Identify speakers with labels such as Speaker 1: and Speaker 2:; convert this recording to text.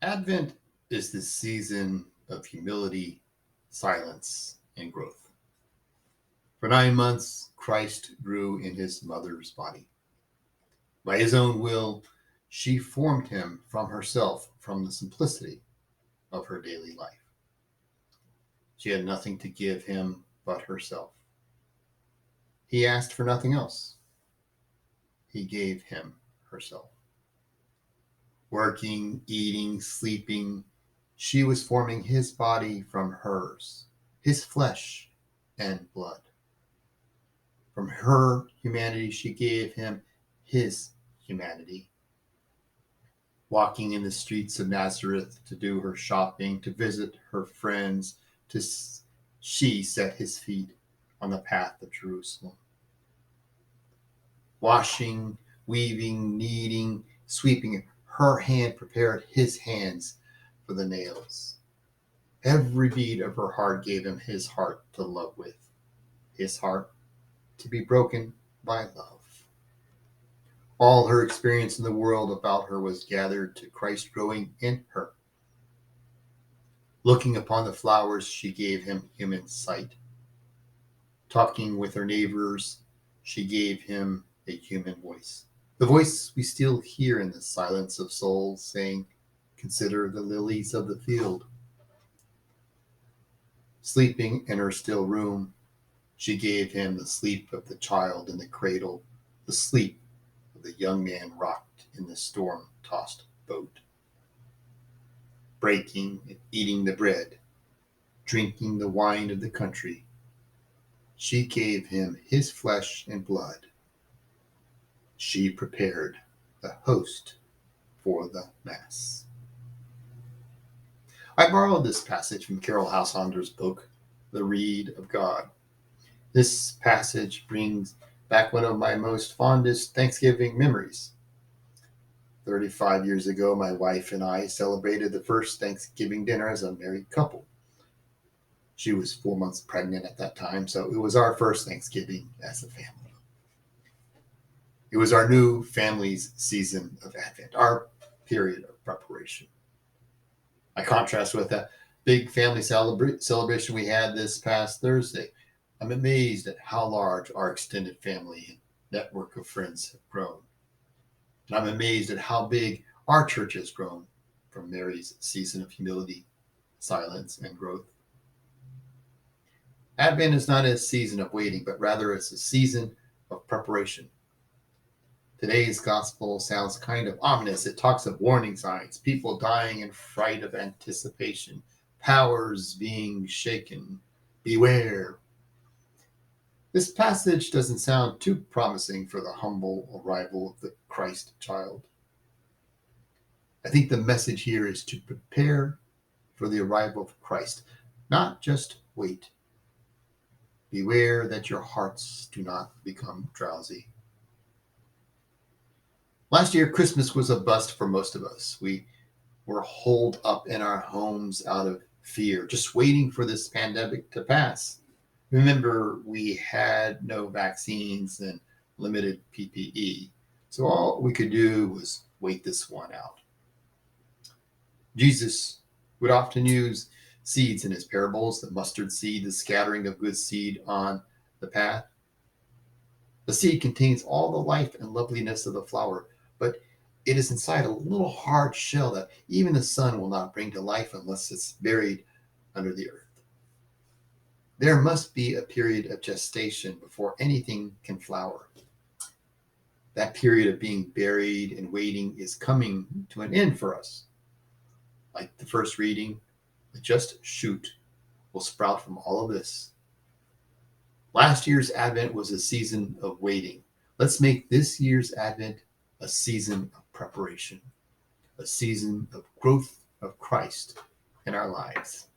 Speaker 1: Advent is the season of humility, silence, and growth. For 9 months, Christ grew in his mother's body. By his own will, she formed him from herself, from the simplicity of her daily life. She had nothing to give him but herself. He asked for nothing else. He gave him herself. Working, eating, sleeping, she was forming his body from hers, his flesh and blood. From her humanity, she gave him his humanity. Walking in the streets of Nazareth to do her shopping, to visit her friends, to she set his feet on the path of Jerusalem. Washing, weaving, kneading, sweeping, her hand prepared his hands for the nails. Every beat of her heart gave him his heart to love with, his heart to be broken by love. All her experience in the world about her was gathered to Christ growing in her. Looking upon the flowers, she gave him human sight. Talking with her neighbors, she gave him a human voice. The voice we still hear in the silence of souls saying, "Consider the lilies of the field." Sleeping in her still room, she gave him the sleep of the child in the cradle, the sleep of the young man rocked in the storm-tossed boat. Breaking and eating the bread, drinking the wine of the country, she gave him his flesh and blood. She prepared the host for the Mass. I borrowed this passage from Carol Householder's book, The Reed of God. This passage brings back one of my most fondest Thanksgiving memories. 35 years ago, my wife and I celebrated the first Thanksgiving dinner as a married couple. She was 4 months pregnant at that time, so it was our first Thanksgiving as a family. It was our new family's season of Advent, our period of preparation. I contrast with that big family celebration we had this past Thursday. I'm amazed at how large our extended family and network of friends have grown. And I'm amazed at how big our church has grown from Mary's season of humility, silence, and growth. Advent is not a season of waiting, but rather it's a season of preparation. Today's gospel sounds kind of ominous. It talks of warning signs, people dying in fright of anticipation, powers being shaken. Beware. This passage doesn't sound too promising for the humble arrival of the Christ child. I think the message here is to prepare for the arrival of Christ, not just wait. Beware that your hearts do not become drowsy. Last year, Christmas was a bust for most of us. We were holed up in our homes out of fear, just waiting for this pandemic to pass. Remember, we had no vaccines and limited PPE, so all we could do was wait this one out. Jesus would often use seeds in his parables, the mustard seed, the scattering of good seed on the path. The seed contains all the life and loveliness of the flower, but it is inside a little hard shell that even the sun will not bring to life unless it's buried under the earth. There must be a period of gestation before anything can flower. That period of being buried and waiting is coming to an end for us. Like the first reading, the just shoot will sprout from all of this. Last year's Advent was a season of waiting. Let's make this year's Advent a season of preparation, a season of growth of Christ in our lives.